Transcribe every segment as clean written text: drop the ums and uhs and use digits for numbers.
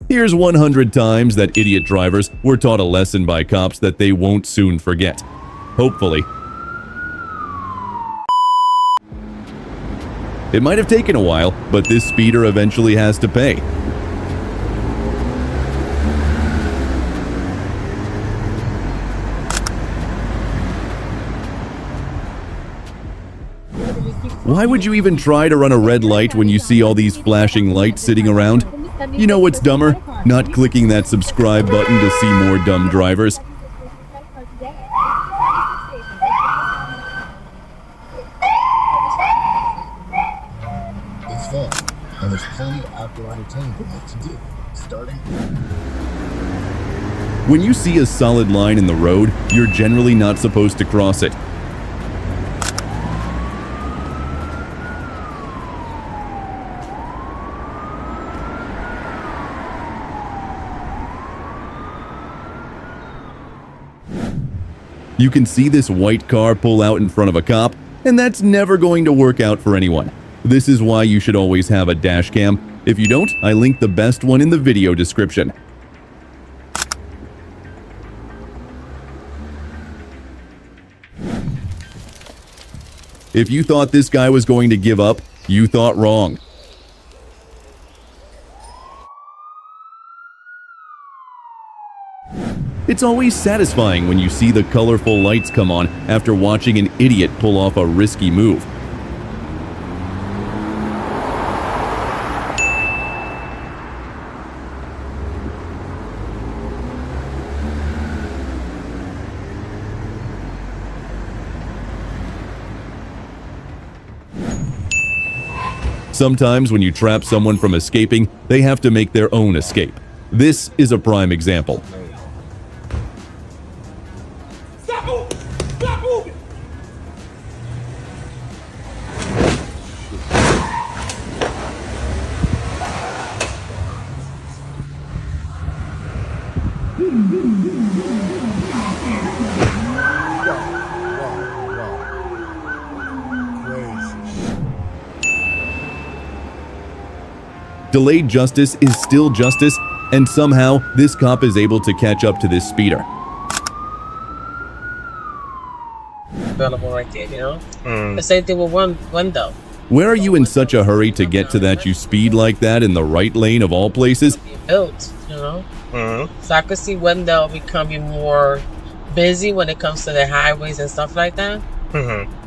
Here's 100 times that idiot drivers were taught a lesson by cops that they won't soon forget. Hopefully. It might have taken a while, but this speeder eventually has to pay. Why would you even try to run a red light when you see all these flashing lights sitting around? You know what's dumber? Not clicking that subscribe button to see more dumb drivers. It's fun, and there's plenty of outdoor entertainment to do, starting. When you see a solid line in the road, you're generally not supposed to cross it. You can see this white car pull out in front of a cop, and that's never going to work out for anyone. This is why you should always have a dash cam. If you don't, I linked the best one in the video description. If you thought this guy was going to give up, you thought wrong. It's always satisfying when you see the colorful lights come on after watching an idiot pull off a risky move. Sometimes when you trap someone from escaping, they have to make their own escape. This is a prime example. Delayed justice is still justice, and somehow this cop is able to catch up to this speeder. Available right there, you know? The same thing with one window. Where are you in such a hurry to get to that you speed like that in the right lane of all places? Built, you know? So I could see window becoming more busy when it comes to the highways and stuff like that.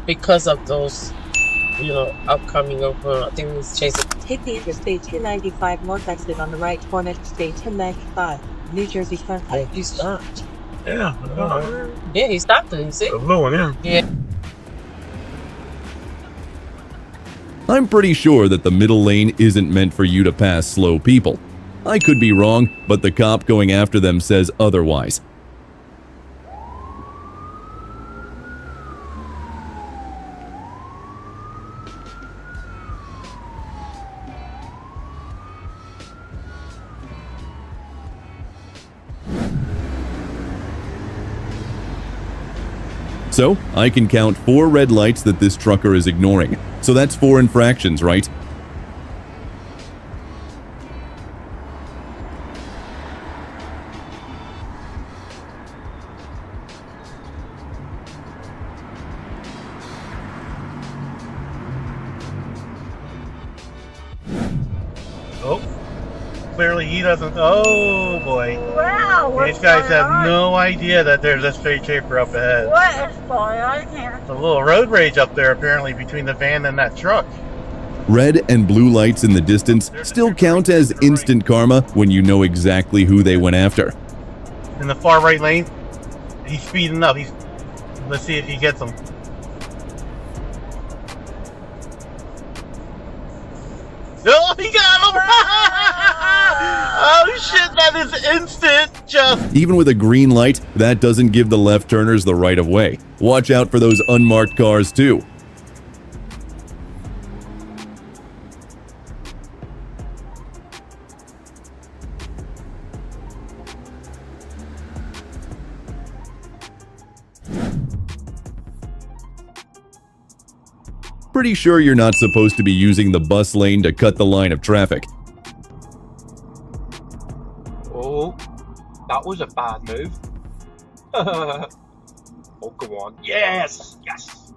Because of those, you know, upcoming of, I think it was chasing. Take the Interstate 295 north exit on the right toward Interstate 1095, New Jersey Turnpike. He stopped. Yeah. Yeah, he stopped it, you see? The blue one, yeah. Yeah. I'm pretty sure that the middle lane isn't meant for you to pass slow people. I could be wrong, but the cop going after them says otherwise. So, I can count 4 red lights that this trucker is ignoring. So that's 4 infractions, right? Oh, clearly he doesn't. Oh boy. Wow, what's These guys going have on? no idea that there's a straight shaper up ahead. What is going on here? There's a little road rage up there apparently between the van and that truck. Red and blue lights in the distance still count as instant karma when you know exactly who they went after. In the far right lane, he's speeding up. Let's see if he gets him. Oh, he got him! Oh shit, that is instant just. Even with a green light, that doesn't give the left turners the right of way. Watch out for those unmarked cars too. Pretty sure you're not supposed to be using the bus lane to cut the line of traffic. Oh, that was a bad move. Oh, go on. Yes! Yes!